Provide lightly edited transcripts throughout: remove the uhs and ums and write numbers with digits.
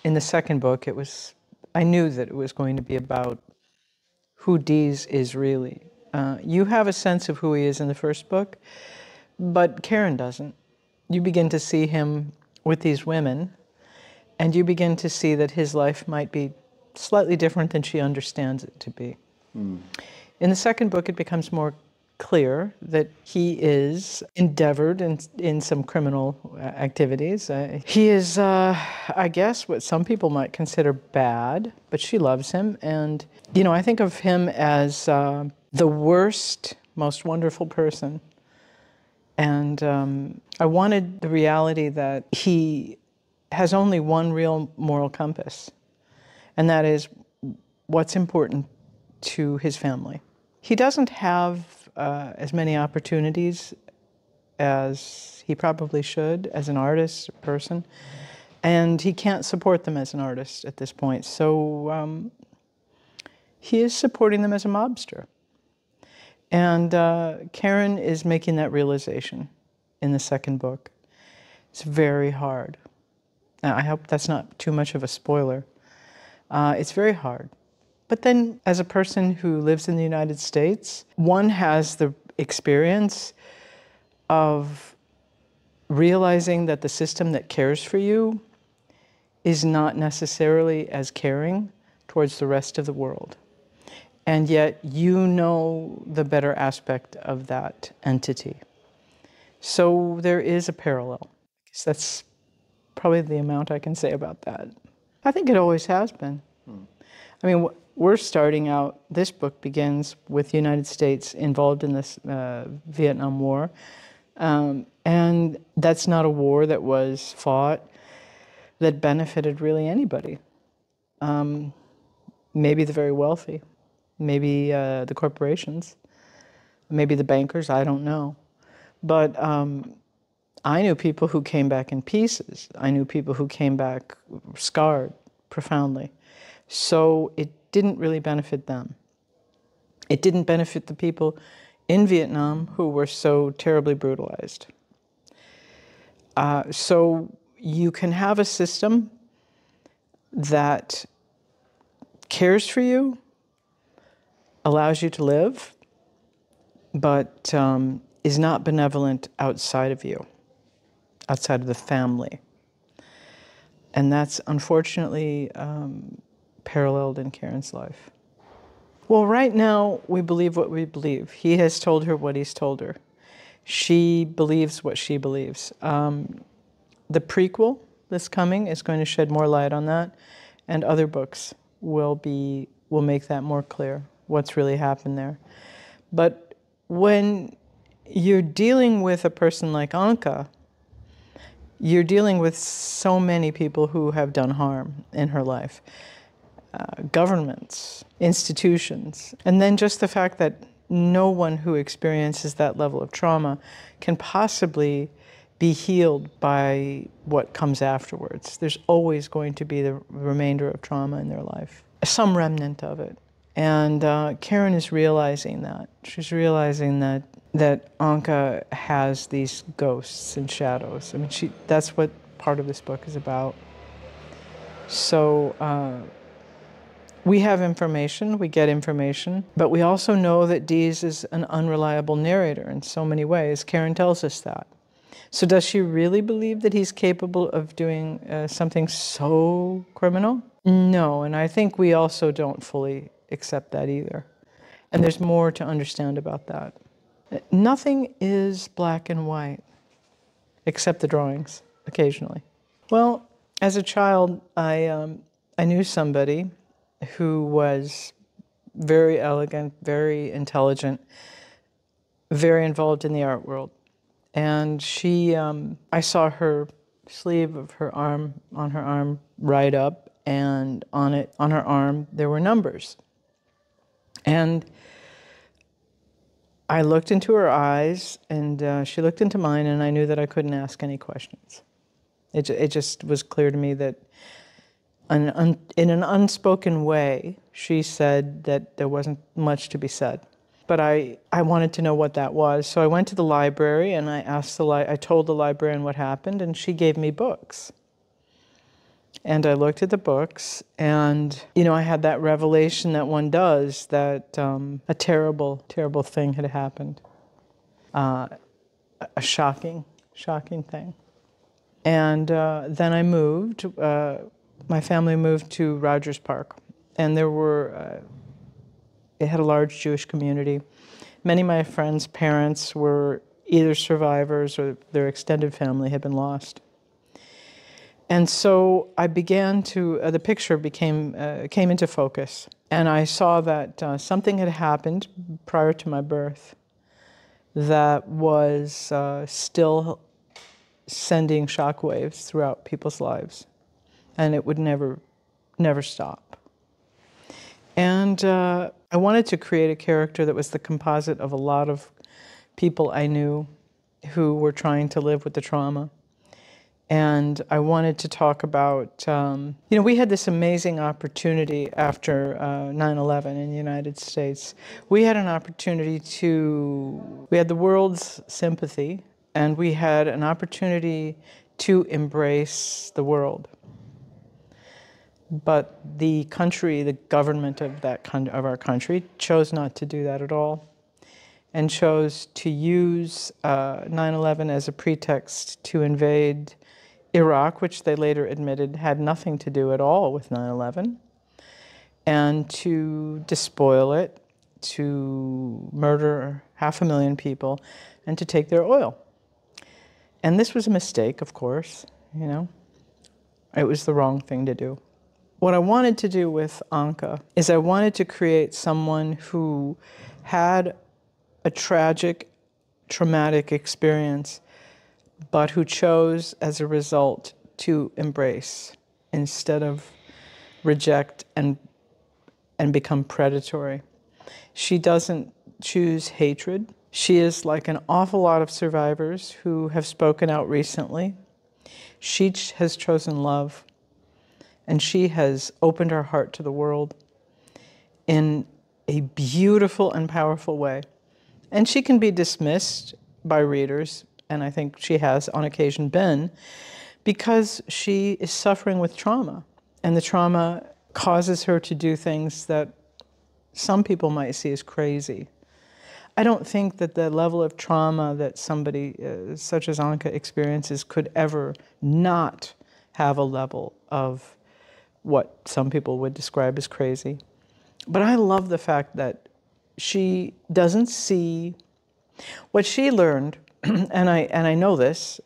in the second book, I knew that it was going to be about who Dees is really. You have a sense of who he is in the first book, but Karen doesn't. You begin to see him with these women, and you begin to see that his life might be slightly different than she understands it to be. In the second book, it becomes more clear that he is endeavored in some criminal activities. He is, I guess, what some people might consider bad, but she loves him. And, you know, I think of him as the worst, most wonderful person. And I wanted the reality that he has only one real moral compass, and that is what's important to his family. He doesn't have as many opportunities as he probably should as an artist, a person, and he can't support them as an artist at this point. So he is supporting them as a mobster. And Karen is making that realization in the second book. It's very hard. Now, I hope that's not too much of a spoiler. It's very hard. But then, as a person who lives in the United States, one has the experience of realizing that the system that cares for you is not necessarily as caring towards the rest of the world. And yet, you know the better aspect of that entity. So there is a parallel. I guess that's probably the amount I can say about that. I think it always has been. I mean, we're starting out, this book begins with the United States involved in this Vietnam War. And that's not a war that was fought that benefited really anybody. Maybe the very wealthy, maybe the corporations, maybe the bankers, I don't know. But I knew people who came back in pieces. I knew people who came back scarred profoundly. So it didn't really benefit them. It didn't benefit the people in Vietnam who were so terribly brutalized. So you can have a system that cares for you, allows you to live, but is not benevolent outside of you, outside of the family. And that's unfortunately paralleled in Karen's life. Well, right now, we believe what we believe. He has told her what he's told her. She believes what she believes. The prequel that's coming is going to shed more light on that, and other books will make that more clear, what's really happened there. But when you're dealing with a person like Anka, you're dealing with so many people who have done harm in her life. Governments, institutions, and then just the fact that no one who experiences that level of trauma can possibly be healed by what comes afterwards. There's always going to be the remainder of trauma in their life, some remnant of it. And Karen is realizing that. She's realizing that Anka has these ghosts and shadows. I mean, that's what part of this book is about. So we have information, we get information, but we also know that Dees is an unreliable narrator in so many ways. Karen tells us that. So does she really believe that he's capable of doing something so criminal? No, and I think we also don't fully accept that either. And there's more to understand about that. Nothing is black and white, except the drawings, occasionally. Well, as a child, I knew somebody who was very elegant, very intelligent, very involved in the art world. And she, I saw her sleeve of her arm, on her arm, right up, and on her arm, there were numbers. And I looked into her eyes, and she looked into mine, and I knew that I couldn't ask any questions. It just was clear to me that in an unspoken way, she said that there wasn't much to be said. But I wanted to know what that was, so I went to the library, and I told the librarian what happened, and she gave me books. And I looked at the books, and, you know, I had that revelation that one does, that a terrible, terrible thing had happened. A shocking thing. And then I moved. My family moved to Rogers Park, and it had a large Jewish community. Many of my friends' parents were either survivors or their extended family had been lost. And so I began to, the picture came into focus. And I saw that something had happened prior to my birth that was still sending shockwaves throughout people's lives. And it would never stop. And I wanted to create a character that was the composite of a lot of people I knew who were trying to live with the trauma. And I wanted to talk about, you know, we had this amazing opportunity after 9/11 in the United States. We had an opportunity we had the world's sympathy, and we had an opportunity to embrace the world. But the country, the government of our country, chose not to do that at all, and chose to use 9/11 as a pretext to invade Iraq, which they later admitted had nothing to do at all with 9/11, and to despoil it, to murder 500,000 people, and to take their oil. And this was a mistake, of course, you know. It was the wrong thing to do. What I wanted to do with Anka is I wanted to create someone who had a tragic, traumatic experience, but who chose, as a result, to embrace instead of reject and become predatory. She doesn't choose hatred. She is like an awful lot of survivors who have spoken out recently. She has chosen love, and she has opened her heart to the world in a beautiful and powerful way. And she can be dismissed by readers, and I think she has on occasion been, because she is suffering with trauma. And the trauma causes her to do things that some people might see as crazy. I don't think that the level of trauma that somebody such as Anka experiences could ever not have a level of what some people would describe as crazy. But I love the fact that she doesn't see what she learned, and I know this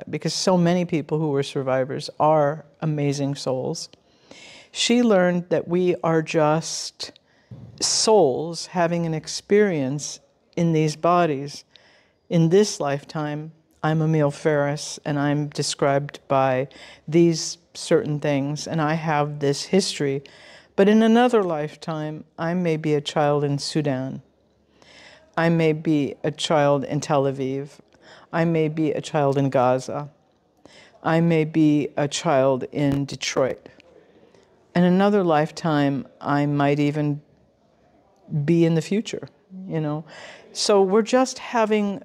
because so many people who were survivors are amazing souls. She learned that we are just souls having an experience in these bodies. In this lifetime, I'm Emil Ferris, and I'm described by these certain things, and I have this history. But in another lifetime, I may be a child in Sudan. I may be a child in Tel Aviv. I may be a child in Gaza. I may be a child in Detroit. In another lifetime, I might even be in the future, you know. So we're just having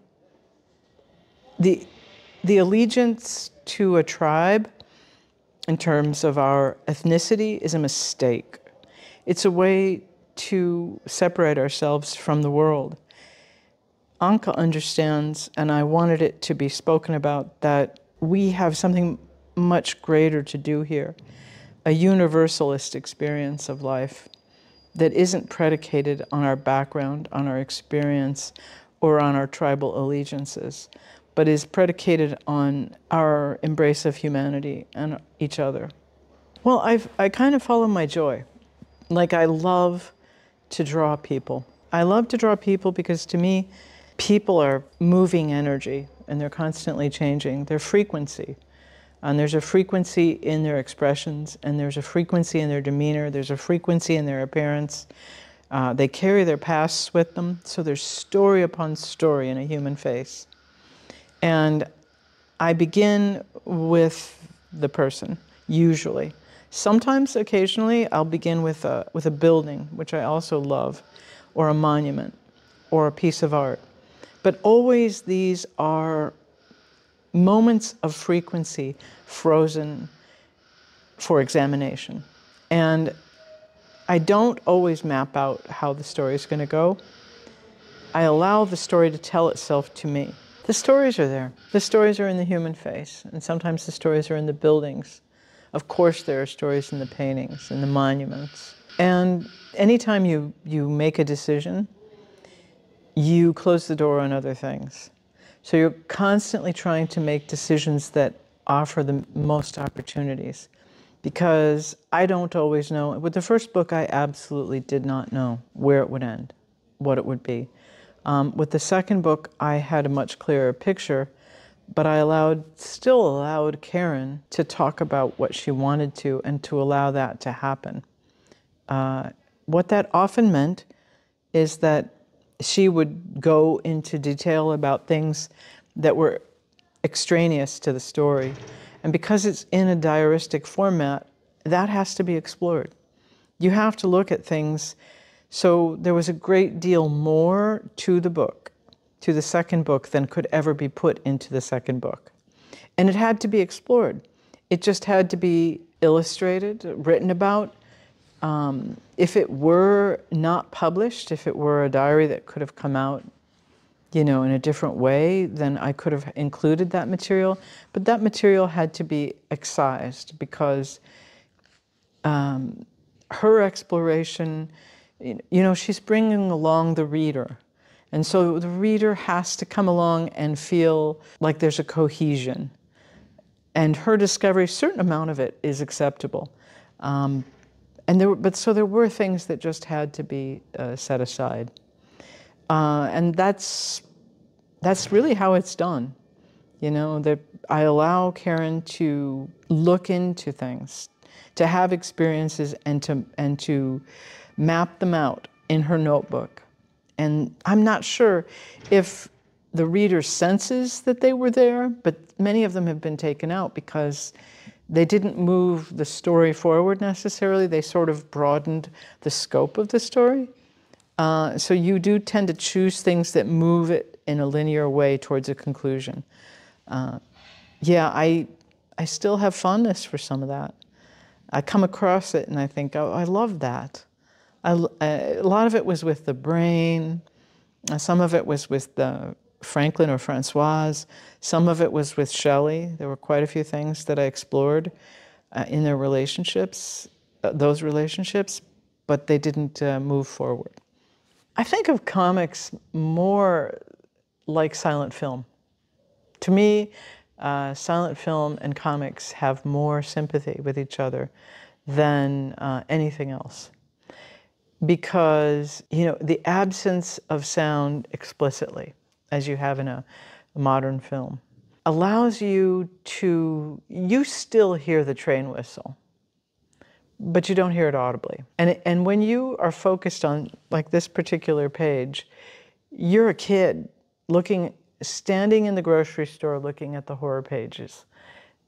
the allegiance to a tribe in terms of our ethnicity is a mistake. It's a way to separate ourselves from the world. Anka understands, and I wanted it to be spoken about, that we have something much greater to do here, a universalist experience of life that isn't predicated on our background, on our experience, or on our tribal allegiances, but is predicated on our embrace of humanity and each other. Well, I kind of follow my joy. Like, I love to draw people. I love to draw people because, to me, people are moving energy, and they're constantly changing their frequency. And there's a frequency in their expressions, and there's a frequency in their demeanor, there's a frequency in their appearance. They carry their pasts with them, so there's story upon story in a human face. And I begin with the person, usually. Sometimes, occasionally, I'll begin with a building, which I also love, or a monument, or a piece of art. But always these are moments of frequency frozen for examination. And I don't always map out how the story is going to go. I allow the story to tell itself to me. The stories are there. The stories are in the human face, and sometimes the stories are in the buildings. Of course, there are stories in the paintings, in the monuments. And anytime you make a decision, you close the door on other things. So you're constantly trying to make decisions that offer the most opportunities. Because I don't always know. With the first book, I absolutely did not know where it would end, what it would be. With the second book, I had a much clearer picture, but I still allowed Karen to talk about what she wanted to and to allow that to happen. What that often meant is that she would go into detail about things that were extraneous to the story. And because it's in a diaristic format, that has to be explored. You have to look at things. So there was a great deal more to the book, to the second book, than could ever be put into the second book. And it had to be explored. It just had to be illustrated, written about. If it were not published, if it were a diary that could have come out, you know, in a different way, then I could have included that material. But that material had to be excised because her exploration, you know, she's bringing along the reader. And so the reader has to come along and feel like there's a cohesion. And her discovery, a certain amount of it is acceptable. So there were things that just had to be set aside. And that's really how it's done. You know, that I allow Karen to look into things, to have experiences, and to map them out in her notebook. And I'm not sure if the reader senses that they were there, but many of them have been taken out because they didn't move the story forward necessarily. They sort of broadened the scope of the story. So you do tend to choose things that move it in a linear way towards a conclusion. Yeah, I still have fondness for some of that. I come across it and I think, oh, I love that. A lot of it was with the brain. Some of it was with Franklin or Francoise. Some of it was with Shelley. There were quite a few things that I explored in their relationships, those relationships, but they didn't move forward. I think of comics more like silent film. To me, silent film and comics have more sympathy with each other than anything else. Because, you know, the absence of sound explicitly, as you have in a modern film, allows you still hear the train whistle, but you don't hear it audibly. And when you are focused on, like this particular page, you're a kid standing in the grocery store looking at the horror pages.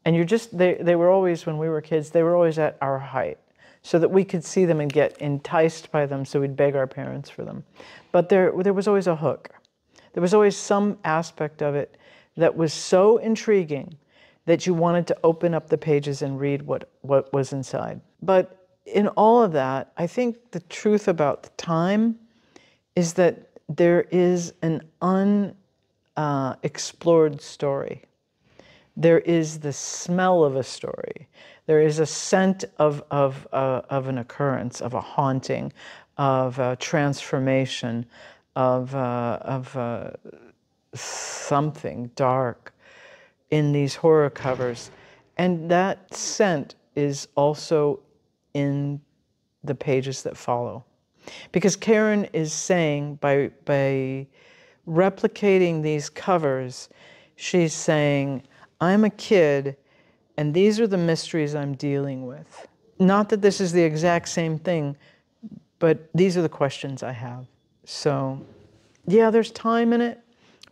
And they were always, when we were kids, they were always at our height, so that we could see them and get enticed by them, so we'd beg our parents for them. But there was always a hook. There was always some aspect of it that was so intriguing that you wanted to open up the pages and read what was inside. But in all of that, I think the truth about the time is that there is an unexplored story. There is the smell of a story. There is a scent of an occurrence, of a haunting, of a transformation, of something dark in these horror covers. And that scent is also in the pages that follow. Because Karen is saying, by replicating these covers, she's saying, I'm a kid, and these are the mysteries I'm dealing with. Not that this is the exact same thing, but these are the questions I have. So, yeah, there's time in it.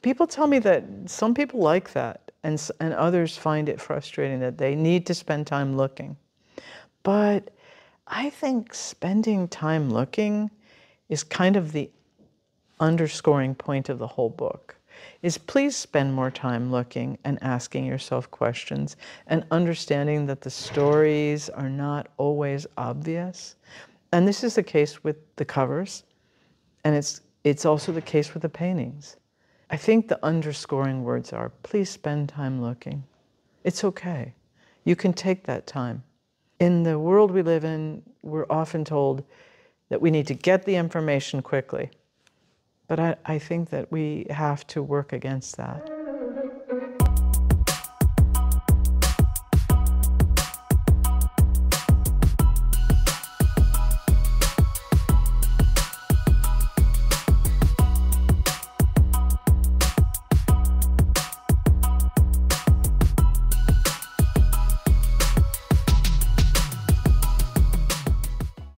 People tell me that some people like that, and others find it frustrating, that they need to spend time looking. But I think spending time looking is kind of the underscoring point of the whole book. is please spend more time looking and asking yourself questions and understanding that the stories are not always obvious. And this is the case with the covers, and it's also the case with the paintings. I think the underscoring words are, please spend time looking. It's okay. You can take that time. In the world we live in, we're often told that we need to get the information quickly. But I think that we have to work against that.